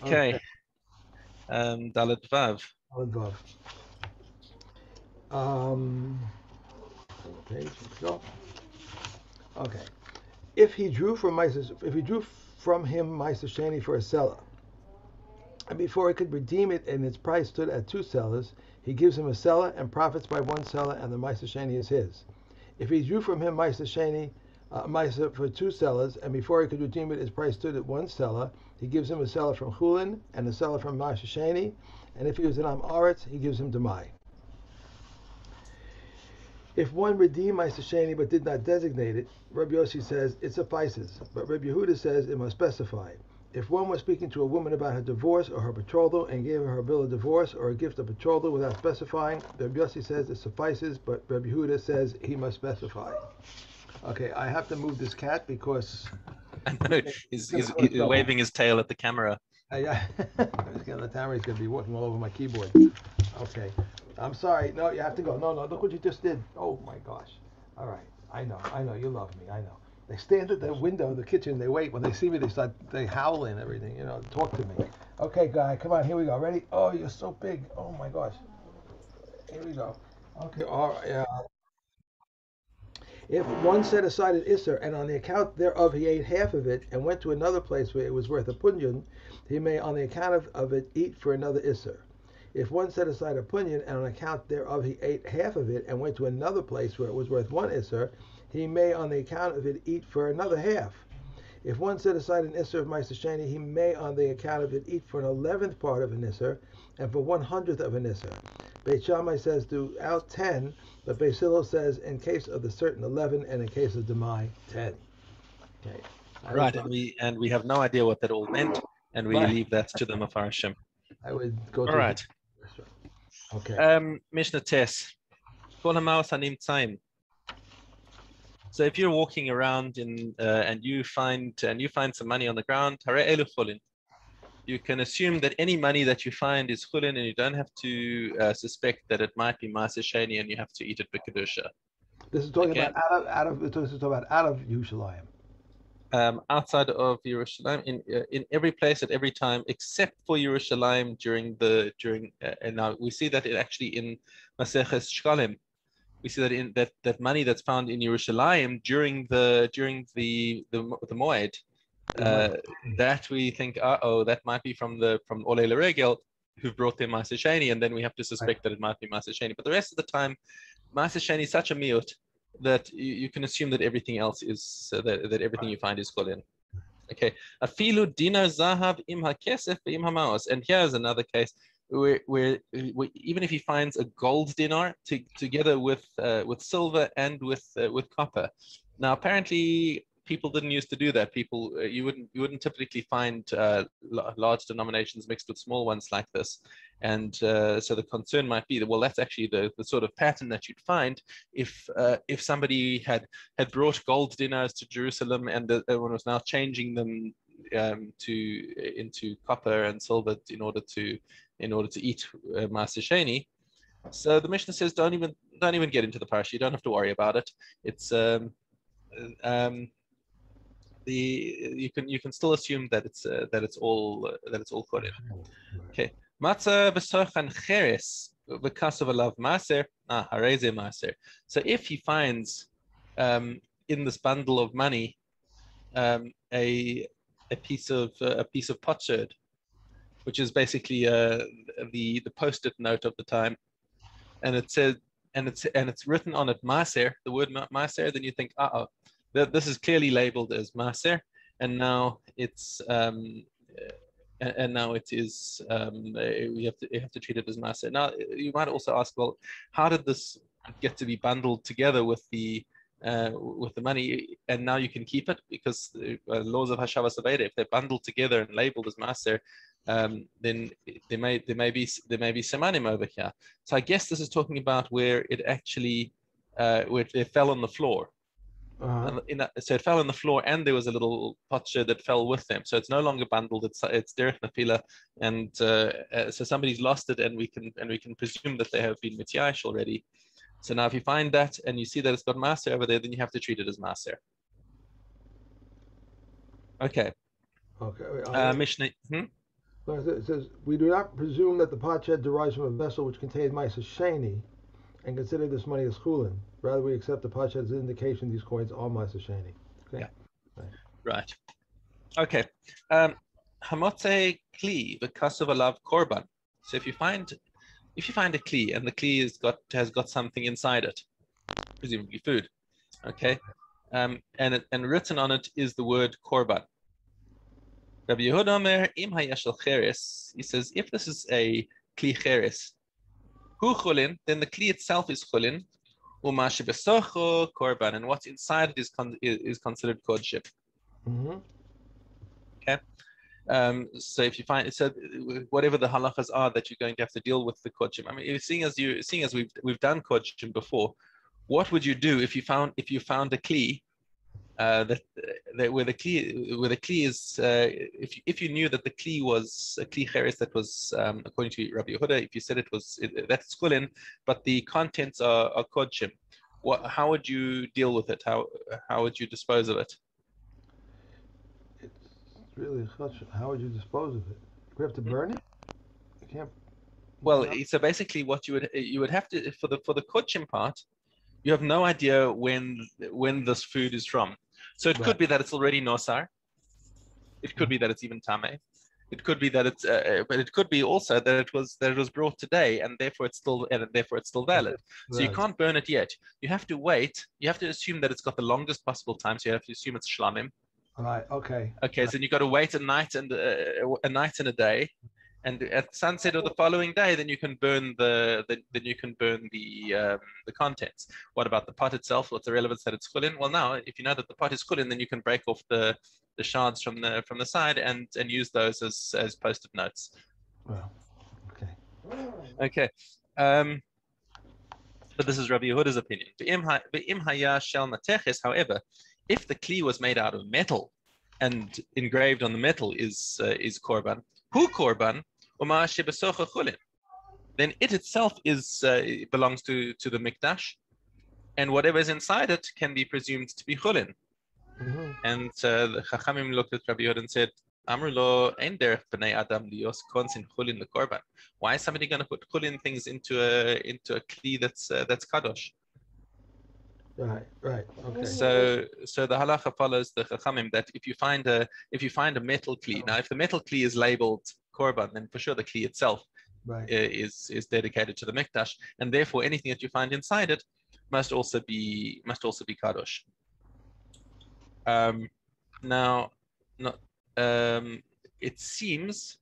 Okay. Okay. Dalet Vav. Above. Um, page. Let's go. Okay. If he drew from him Maaser Sheni for a seller, and before he could redeem it and its price stood at two sellers, he gives him a seller and profits by one seller, and the Maaser Sheni is his. If he drew from him Maaser Sheni, Maaser for two sellers, and before he could redeem it, its price stood at one seller, he gives him a seller from Chulin and a seller from Maaser Sheni, and if he was an Am Aretz, he gives him Demai. If one redeemed Maaser Sheni but did not designate it, Rabbi Yossi says it suffices, but Rabbi Yehuda says it must specify. If one was speaking to a woman about her divorce or her betrothal and gave her a bill of divorce or a gift of betrothal without specifying, Rabbi Yossi says it suffices, but Rabbi Yehuda says he must specify. Okay, I have to move this cat because I he's know gonna cause he's trouble. waving his tail at the camera. The camera's gonna be walking all over my keyboard. Okay. I'm sorry. No, you have to go. No, no, look what you just did. Oh my gosh. All right. I know. You love me. I know. They stand at the window of the kitchen. They wait. When they see me, they howl and everything. Talk to me. Okay, guy. Come on. Here we go. Ready? Oh, you're so big. Oh my gosh. Here we go. Okay. All right. If one set aside an isser, and on the account thereof he ate half of it, and went to another place where it was worth a punyan, he may on the account of it eat for another isser. If one set aside a punyan, and on account thereof he ate half of it, and went to another place where it was worth one isser, he may on the account of it eat for another half. If one set aside an isser of Maaser Sheni, he may on the account of it eat for an 11th part of an isser, and for 100th of an isser. Beit Shammai says throughout 10, but Beit Hillel says in case of the certain 11, and in case of Demai 10. Okay. I would Right, go. and we have no idea what that all meant, and we Right. leave that to the Mefarshim. I would go All to a right. different restaurant. Okay. Mishnah Tes. Kol hamaos hanimtzaim. So if you're walking around and you find some money on the ground, hare elu chulin. You can assume that any money that you find is chulin, and you don't have to suspect that it might be Maaser Sheni, and you have to eat it b'kedusha. This is talking Okay. about this is talking about out of Yerushalayim. Outside of Yerushalayim, in every place at every time, except for Yerushalayim during and now we see that it actually in Maseches Shkalim. We see that in that money that's found in Yerushalayim during the Moed, It might. uh, that we think, that might be from Olei Regel who brought their Maaser Sheni, and then we have to Right. suspect that it might be Maaser Sheni. But the rest of the time, Maaser Sheni is such a miut that you can assume that everything else is that everything you find is Kolin. Okay, afilu dinar zahav im hakesef im hamaos. And here's another case where even if he finds a gold dinar together with silver and with copper. Now, apparently, people didn't used to do that. People, you wouldn't typically find large denominations mixed with small ones like this. And so the concern might be that, well, that's actually the sort of pattern that you'd find if somebody had brought gold dinars to Jerusalem and everyone was now changing them into copper and silver in order to eat Maaser Sheni. So the Mishnah says, don't even get into the parsha. You don't have to worry about it. It's um, you can still assume that it's all Kohen. Okay. Matzah b'sochan cheres v'kasav alav maser. Hareze maser. So if he finds in this bundle of money a piece of potsherd, which is basically the post-it note of the time, and it says and it's written on it maser, the word maser, then you think, this is clearly labeled as maser, and now it's and now it is you have to treat it as maser. Now you might also ask, well, how did this get to be bundled together with the money, and now you can keep it because laws of Hashavas Aveda, if they're bundled together and labeled as maser, then there may be semanim over here. So I guess this is talking about where it actually where it fell on the floor. Uh-huh. So it fell on the floor, and there was a little potsherd that fell with them. So it's no longer bundled. It's derech nafila, and so somebody's lost it, and we can presume that they have been mityash already. So now, if you find that and you see that it's got maser over there, then you have to treat it as maser. Okay. Okay. Mishnah. It says, we do not presume that the potsherd derives from a vessel which contains Maaser Sheni and consider this money as chulin. Rather, we accept the potsherd as an indication these coins are Maaser Sheni. Okay. Yeah. Right. Right. Okay. Hamotze kli v'kasav alav korban. So if you find a kli and the kli has got something inside it, presumably food. Okay. And written on it is the word korban. Rabbi Yehuda Omer im hayashal cheres. He says if this is a kli cheres, hu chulin, then the kli itself is chulin. Uma shebesocho korban, and what's inside it is considered kodship. Mm-hmm. Okay. So if you find so whatever the halachas are that you're going to have to deal with the kodshim. I mean, seeing as we've done kodshim before, what would you do if you found a kli that where the kli is if you knew that the kli was a kli cheres that was according to Rabbi Yehuda, if you said that's chulin, but the contents are kodshim, how would you deal with it? How would you dispose of it? It's really how would you dispose of it? We have to burn it. You can't. Well, No. so basically, what you would have to for the kodshim part, you have no idea when this food is from. So it could be that it's already nosar. It could be that it's even tame. It could be that but it could be also that it was brought today, and therefore it's still valid. So you can't burn it yet. You have to wait. You have to assume that it's got the longest possible time. So you have to assume it's shlamim. Right. Okay. Okay. Right. So you got to wait a night and a day, and at sunset of the following day, then you can burn the contents. What about the pot itself? What's the relevance that it's chulin? Well, now if you know that the pot is chulin, then you can break off the shards from the side and use those as post-it notes. Well, okay. Okay. But this is Rabbi Yehuda's opinion. However, if the kli was made out of metal and engraved on the metal is korban, hu korban, then it itself belongs to the mikdash, and whatever is inside it can be presumed to be chulin. Mm-hmm. And the Chachamim looked at Rabbi Yehuda and said, Amrulo ein derech b'nei adam lios konsin chulin lekorban. Why is somebody going to put chulin things into a kli that's kadosh? Right. Okay. So the halacha follows the Chachamim that if you find a metal kli, now if the metal kli is labeled korban, then for sure the kli itself is dedicated to the mikdash, and therefore anything that you find inside it must also be kadosh. Now, it seems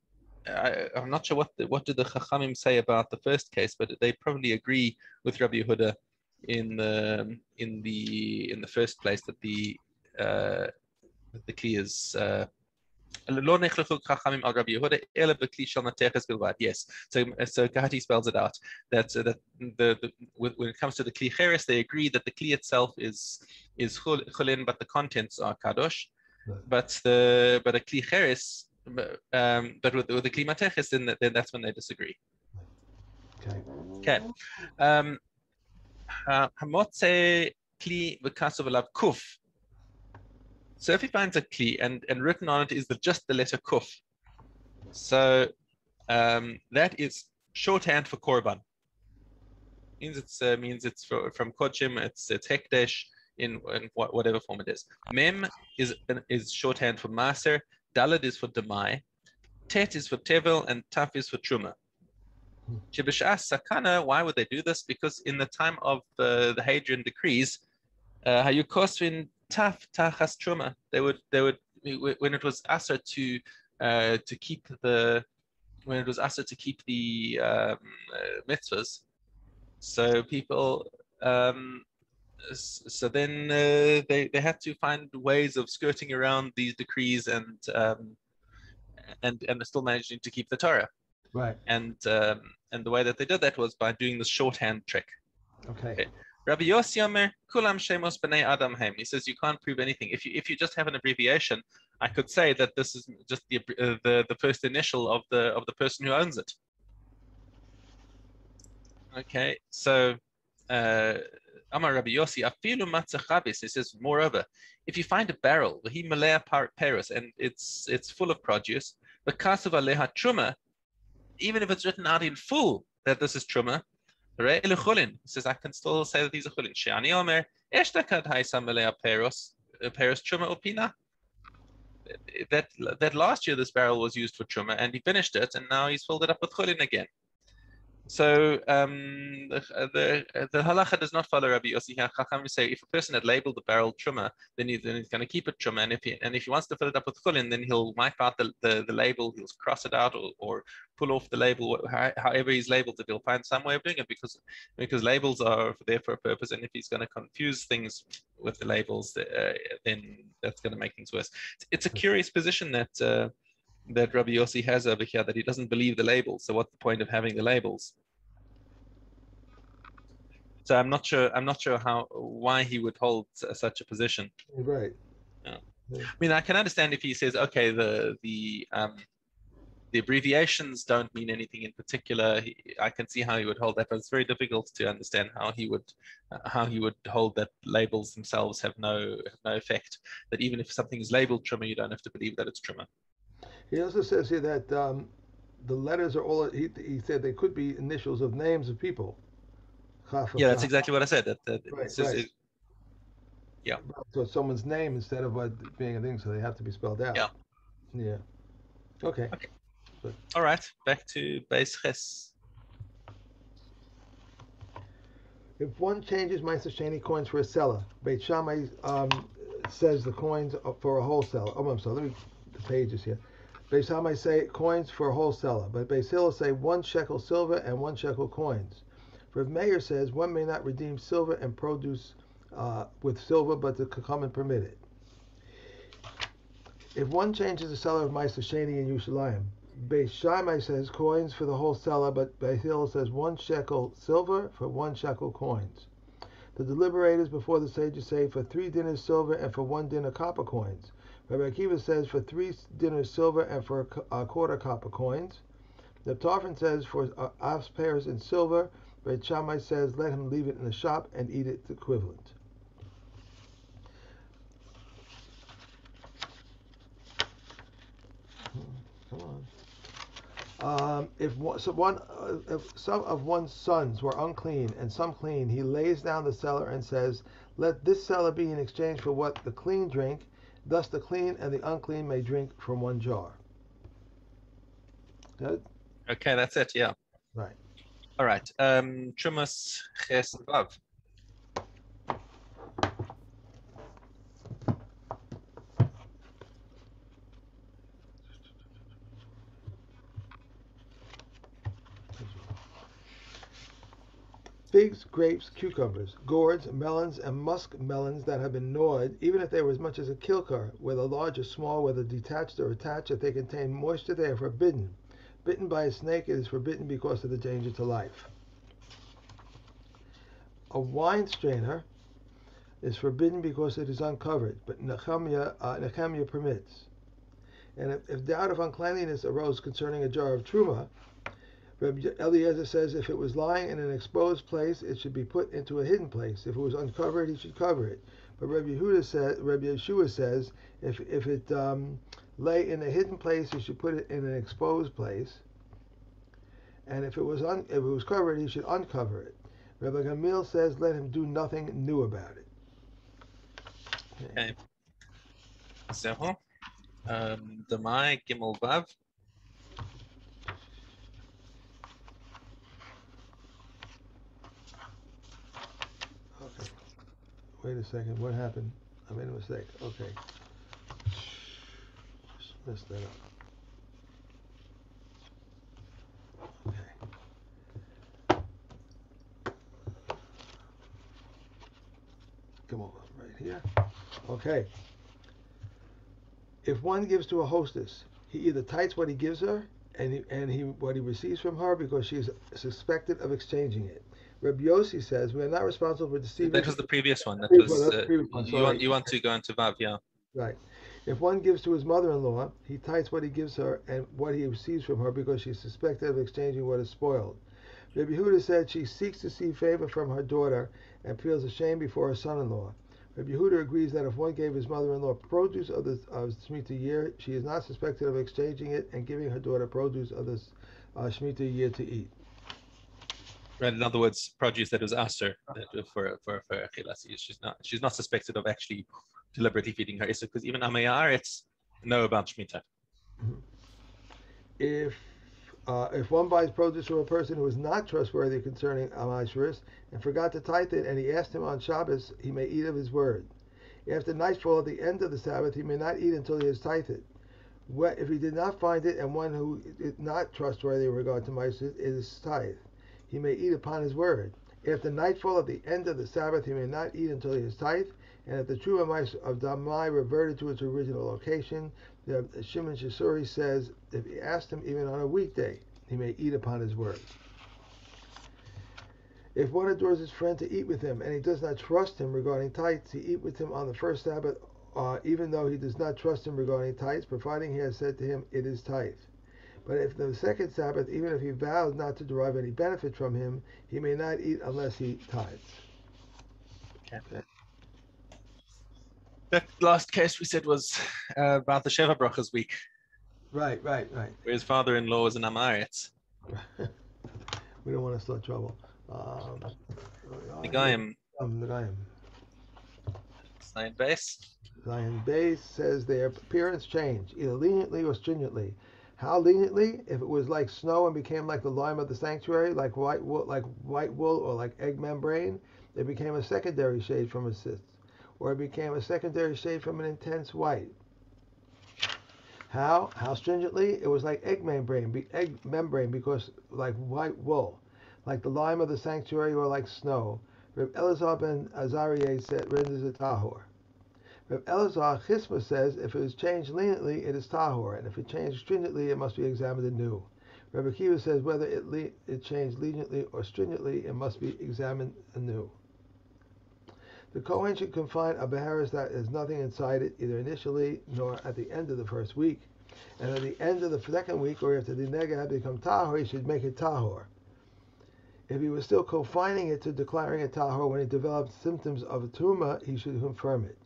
I'm not sure what did the Chachamim say about the first case, but they probably agree with Rabbi Yehuda in the first place that the kli is. Yes, so Kahati spells it out that when it comes to the kli cheres, they agree that the kli itself is chulin, but the contents are kadosh. But a kli cheres, but with the kli mateches, then that's when they disagree. Okay. Hamotze kli v'kasav alav kuf. So if he finds a kli and written on it is just the letter kuf, so that is shorthand for korban. Means it's from kodshim. It's hekdesh in whatever form it is. Mem is shorthand for Maaser. Dalad is for demai. Tet is for tevel, and taf is for truma. Shebishas sakana. Why would they do this? Because in the time of the Hadrian decrees, hayukosvin taf tachas truma. They would when it was aser to keep the mitzvahs. So people so then they had to find ways of skirting around these decrees and still managing to keep the Torah. Right. And the way that they did that was by doing this shorthand trick. Okay. Rabbi Yossi Omer, Kulam Shemos B'nei Adam Hem. He says you can't prove anything. If you just have an abbreviation, I could say that this is just the first initial of the person who owns it. Okay, so Amar Rabbi Yossi, afilu matzah chabis. He says, moreover, if you find a barrel, he malea paris, and it's full of produce, but kasav aleha truma, even if it's written out in full that this is truma, he says, I can still say that these are chulin. Sheni omer, eshtakad haisa malea paris truma opina. That last year this barrel was used for truma, and he finished it, and now he's filled it up with chulin again. So the halacha does not follow Rabbi Yossi. Chacham say if a person had labeled the barrel truma, then he's going to keep it truma, and if he wants to fill it up with chulin, then he'll wipe out the label, he'll cross it out, or pull off the label. However he's labeled it, he'll find some way of doing it because labels are there for a purpose, and if he's going to confuse things with the labels, then that's going to make things worse. It's a curious position that Rabbi Yossi has over here, that he doesn't believe the labels. So what's the point of having the labels? So I'm not sure why he would hold such a position. Right. Yeah. I mean, I can understand if he says, okay, the abbreviations don't mean anything in particular. I can see how he would hold that, but it's very difficult to understand how he would hold that labels themselves have no effect. That even if something is labeled truma, you don't have to believe that it's truma. He also says here that the letters are all. He said they could be initials of names of people. Yeah, that's exactly what I said. Right, says, right. Yeah. So it's someone's name instead of being a thing, so they have to be spelled out. Yeah. Yeah. Okay. Good. All right. Back to Beis Ches. If one changes Maaser Sheni coins for a seller, Beit Shammai says the coins are for a wholesaler. Oh, I'm sorry. The pages here. Beit Shammai say coins for a wholesaler, but Beit Hillel say 1 shekel silver and 1 shekel coins. Rav Meir says one may not redeem silver and produce with silver, but the Kakaman permit it. If one changes the seller of Maaser Sheni in Yerushalayim, Beit Shammai says coins for the wholesaler, but Beit Hillel says 1 shekel silver for 1 shekel coins. The deliberators before the sages say for 3 dinners silver and for 1 dinner copper coins. Rabbi Akiva says for 3 dinners silver and for a quarter copper coins. The Tarfon says for ox pairs in silver. Beit Shammai says let him leave it in the shop and eat it equivalent. Come on. If some of one's sons were unclean and some clean, he lays down the cellar and says, let this cellar be in exchange for what the clean drink, thus the clean and the unclean may drink from one jar. Good? Okay, that's it, yeah. Right. All right. Trumas Ches Vav. Figs, grapes, cucumbers, gourds, melons, and musk melons that have been gnawed, even if they were as much as a kilcar, whether large or small, whether detached or attached, if they contain moisture, they are forbidden. Bitten by a snake, it is forbidden because of the danger to life. A wine strainer is forbidden because it is uncovered, but Nehemiah permits. And if doubt of uncleanliness arose concerning a jar of truma, Rabbi Eliezer says if it was lying in an exposed place, it should be put into a hidden place. If it was uncovered, he should cover it. But Rabbi Yeshua says if it lay in a hidden place, he should put it in an exposed place. And if it was covered, he should uncover it. Rabbi Gamil says let him do nothing new about it. Okay. So, Demai Gimel Vav. Okay. Wait a second. What happened? I made a mistake. Okay. Just messed that up. Okay. Come over right here. Okay. If one gives to a hostess, he either tights what he gives her and what he receives from her because she is suspected of exchanging it. Rabbi Yossi says we are not responsible for deceiving. That was the previous one. That was the previous one. You want to go into Vav, yeah. Right. If one gives to his mother-in-law, he tights what he gives her and what he receives from her because she is suspected of exchanging what is spoiled. Rabbi Yehuda said she seeks to see favor from her daughter and feels ashamed before her son-in-law. Rabbi Yehuda agrees that if one gave his mother-in-law produce of the Shemitah year, she is not suspected of exchanging it and giving her daughter produce of the Shemitah year to eat. Right. In other words, produce that was aser for chilas. She's not suspected of actually deliberately feeding her issa, because even Amei Haaretz know about Shemitah. If one buys produce from a person who is not trustworthy concerning Amaisharis and forgot to tithe it, and he asked him on Shabbos, he may eat of his word. After nightfall at the end of the Sabbath, he may not eat until he has tithed it. If he did not find it, and one who is not trustworthy in regard to Maisharis is tithe, he may eat upon his word. After nightfall at the end of the Sabbath, he may not eat until he is tithe, and if the true mice of Damai reverted to its original location, the Shimon Shasuri says if he asked him even on a weekday, he may eat upon his word. If one adores his friend to eat with him, and he does not trust him regarding tithes, he eat with him on the first Sabbath, even though he does not trust him regarding tithes, providing he has said to him, it is tithe. But if the second Sabbath, even if he vows not to derive any benefit from him, he may not eat unless he tithes. Okay. That last case we said was about the Sheva Brachas week. Right. Where his father-in-law was an Amaretz. We don't want to start trouble. The Goyim. The Goyim. Zion base. Zion base says their appearance changed, either leniently or stringently. How leniently? If it was like snow and became like the lime of the sanctuary, like white wool, or like egg membrane, it became a secondary shade from a cyst, or it became a secondary shade from an intense white. How stringently? It was like egg membrane because like white wool, like the lime of the sanctuary, or like snow. Reb Elazar ben Azariah renders it tahor. Reb Elazar Chisma says if it is changed leniently, it is tahor, and if it changed stringently, it must be examined anew. Reb Akiva says whether it changed leniently or stringently, it must be examined anew. The Kohen should confine a beharis that has nothing inside it, either initially nor at the end of the first week. And at the end of the second week, or after the nega had become tahor, he should make it tahor. If he was still confining it to declaring it tahor when it developed symptoms of a tumah, he should confirm it.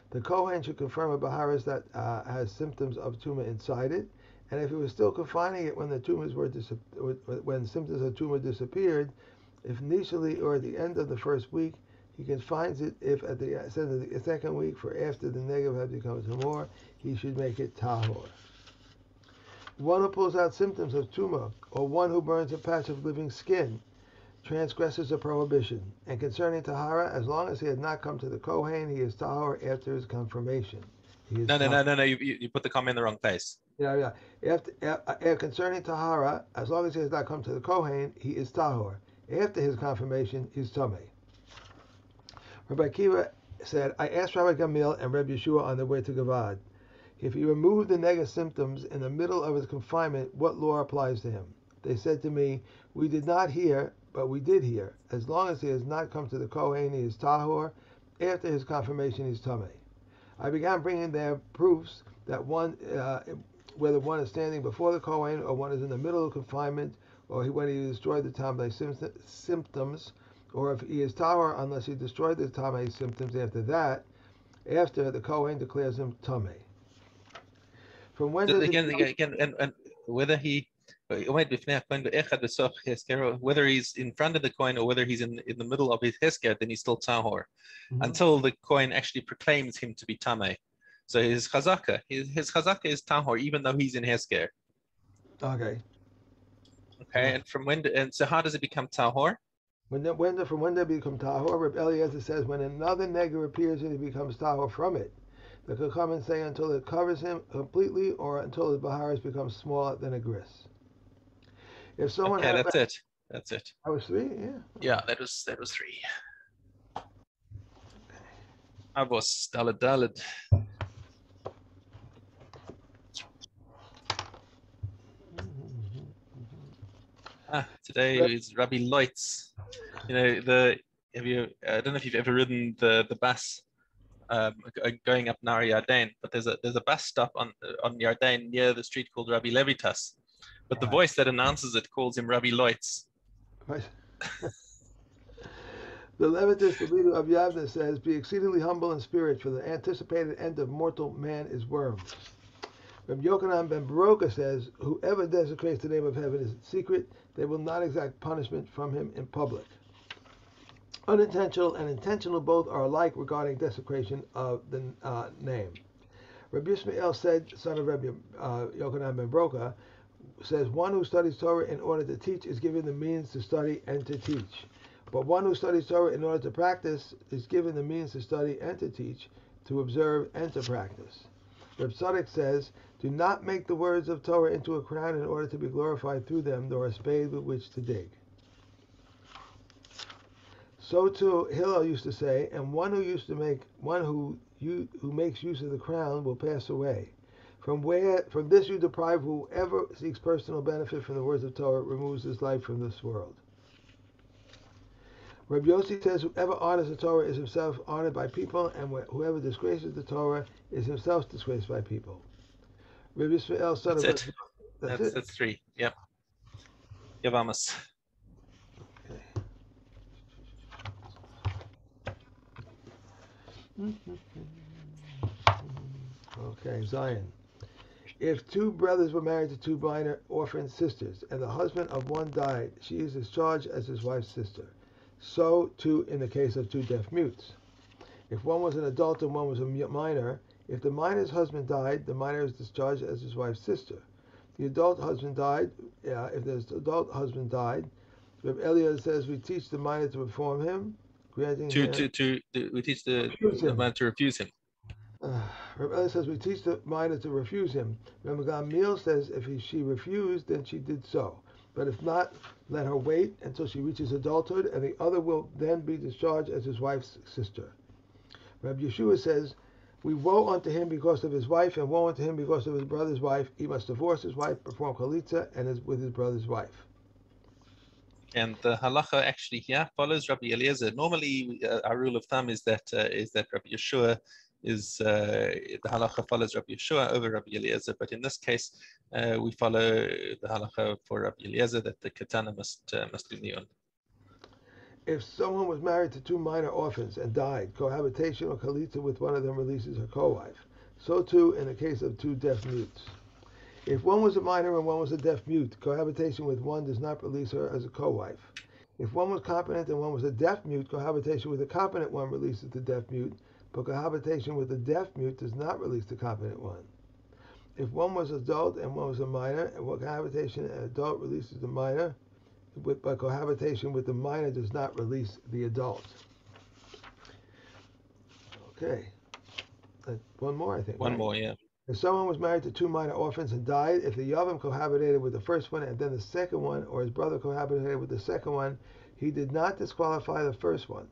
The Kohen should confirm a beharis that has symptoms of tumah inside it, and if he was still confining it when the tumors when symptoms of tumah disappeared, if initially or at the end of the first week, he confines it. If at the end of the second week, for after the negative had become tumor, he should make it tahor. One who pulls out symptoms of tumah, or one who burns a patch of living skin, transgresses a prohibition. And concerning tahara, as long as he had not come to the Kohen, he is tahor after his confirmation. No. You put the comma in the wrong place. Yeah. Concerning tahara, as long as he has not come to the Kohen, he is tahor. After his confirmation, he is tamei. Rabbi Akiva said, I asked Rabbi Gamil and Rabbi Yeshua on their way to Gavad, if he removed the nega symptoms in the middle of his confinement, what law applies to him? They said to me, we did not hear, but we did hear. As long as he has not come to the Kohen, he is tahor. After his confirmation, he is tamei. I began bringing their proofs that whether one is standing before the Kohen or one is in the middle of confinement, or when he destroyed the tamei symptoms, or if he is tahor unless he destroyed the tamei symptoms after that, after the Kohen declares him tamei. From when does again, and whether whether he's in front of the coin or whether he's in the middle of his hesker, then he's still tahor, until the coin actually proclaims him to be tamei. So his chazaka is tahor even though he's in hesker. Okay. And so how does it become tahor? From when they become tahor, Reb Eliezer says when another nega appears and he becomes tahor from it. The Chachamim say until it covers him completely, or until his baharis becomes smaller than a gris. If someone had That's it. That was 3, yeah. Yeah, that was 3. Avos dalad. Today is Rabbi Leutz. I don't know if you've ever ridden the bus going up Nar Yarden, but there's a bus stop on Yarden near the street called Rabbi Levitas, but the voice that announces it calls him Rabbi Leutz. Right. The Levitus, the leader of Yavne, says, "Be exceedingly humble in spirit, for the anticipated end of mortal man is worms." Rabbi Yochanan ben Baroka says, "Whoever desecrates the name of heaven is in secret, they will not exact punishment from him in public." Unintentional and intentional both are alike regarding desecration of the name. Rabbi Yishmael said, son of Rabbi Yochanan ben Baroka, says, "One who studies Torah in order to teach is given the means to study and to teach. But one who studies Torah in order to practice is given the means to study and to teach, to observe and to practice." Reb Tzadok says, "Do not make the words of Torah into a crown in order to be glorified through them, nor a spade with which to dig." So too Hillel used to say, "And one who makes use of the crown will pass away. From this you deprive whoever seeks personal benefit from the words of Torah removes his life from this world." Rabbi Yossi says, "Whoever honors the Torah is himself honored by people, and whoever disgraces the Torah is himself disgraced by people." Rabbi Yisrael, son That's of it. That's it. That's three. Yep. Yavamas. Okay, Zion. If two brothers were married to two minor orphan sisters, and the husband of one died, she is discharged as his wife's sister. So, too, in the case of two deaf mutes. If one was an adult and one was a minor, if the minor's husband died, the minor is discharged as his wife's sister. The adult husband died. If the adult husband died, Reb Eliezer says we teach the minor to reform him, granting him. We teach the man to refuse him. Reb Eliezer says we teach the minor to refuse him. Reb Gamliel says if she refused, then she did so. But if not, let her wait until she reaches adulthood, and the other will then be discharged as his wife's sister. Reb Yeshua says, "We woe unto him because of his wife, and woe unto him because of his brother's wife. He must divorce his wife, perform chalitza, and is with his brother's wife." And the halacha actually here follows Rabbi Eliezer. Normally, our rule of thumb is that Rabbi Yeshua is the halacha follows Rabbi Yeshua over Rabbi Eliezer. But in this case, we follow the halacha for Rabbi Eliezer that the katana must do niyun. If someone was married to two minor orphans and died, cohabitation or chalitza with one of them releases her co-wife. So too in the case of two deaf mutes. If one was a minor and one was a deaf mute, cohabitation with one does not release her as a co-wife. If one was competent and one was a deaf mute, cohabitation with a competent one releases the deaf mute, but cohabitation with the deaf mute does not release the competent one. If one was adult and one was a minor, and cohabitation an adult releases the minor, but cohabitation with the minor does not release the adult. Okay. One more, I think. One more, yeah. If someone was married to two minor orphans and died, if the Yavam cohabitated with the first one and then the second one, or his brother cohabitated with the second one, he did not disqualify the first one.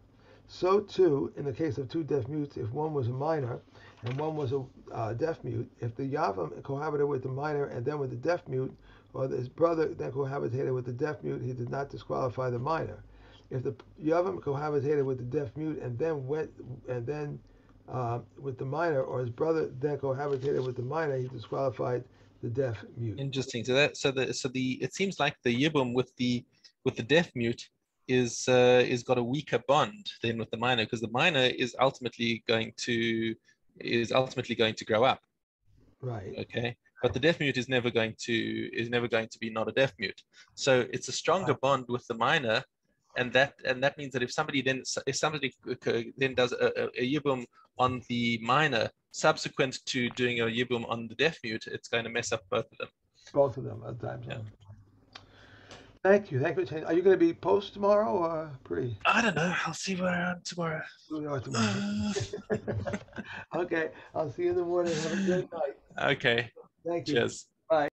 So too, in the case of two deaf mutes, if one was a minor and one was a deaf mute, if the Yavam cohabitated with the minor and then with the deaf mute, or his brother then cohabitated with the deaf mute, he did not disqualify the minor. If the Yavam cohabitated with the deaf mute and then with the minor, or his brother then cohabitated with the minor, he disqualified the deaf mute. Interesting. So it seems like the yibum with the deaf mute is got a weaker bond than with the minor, because the minor is ultimately going to grow up. Right. Okay. But the deaf mute is never going to be not a deaf mute. So it's a stronger bond with the minor, and that means that if somebody then does a yibum on the minor subsequent to doing a yibum on the deaf mute, it's going to mess up both of them. Both of them at times. Yeah. Thank you. Are you going to be post tomorrow or pre? I don't know. I'll see where I am tomorrow. Okay. I'll see you in the morning. Have a great night. Okay. Thank you. Cheers. Bye.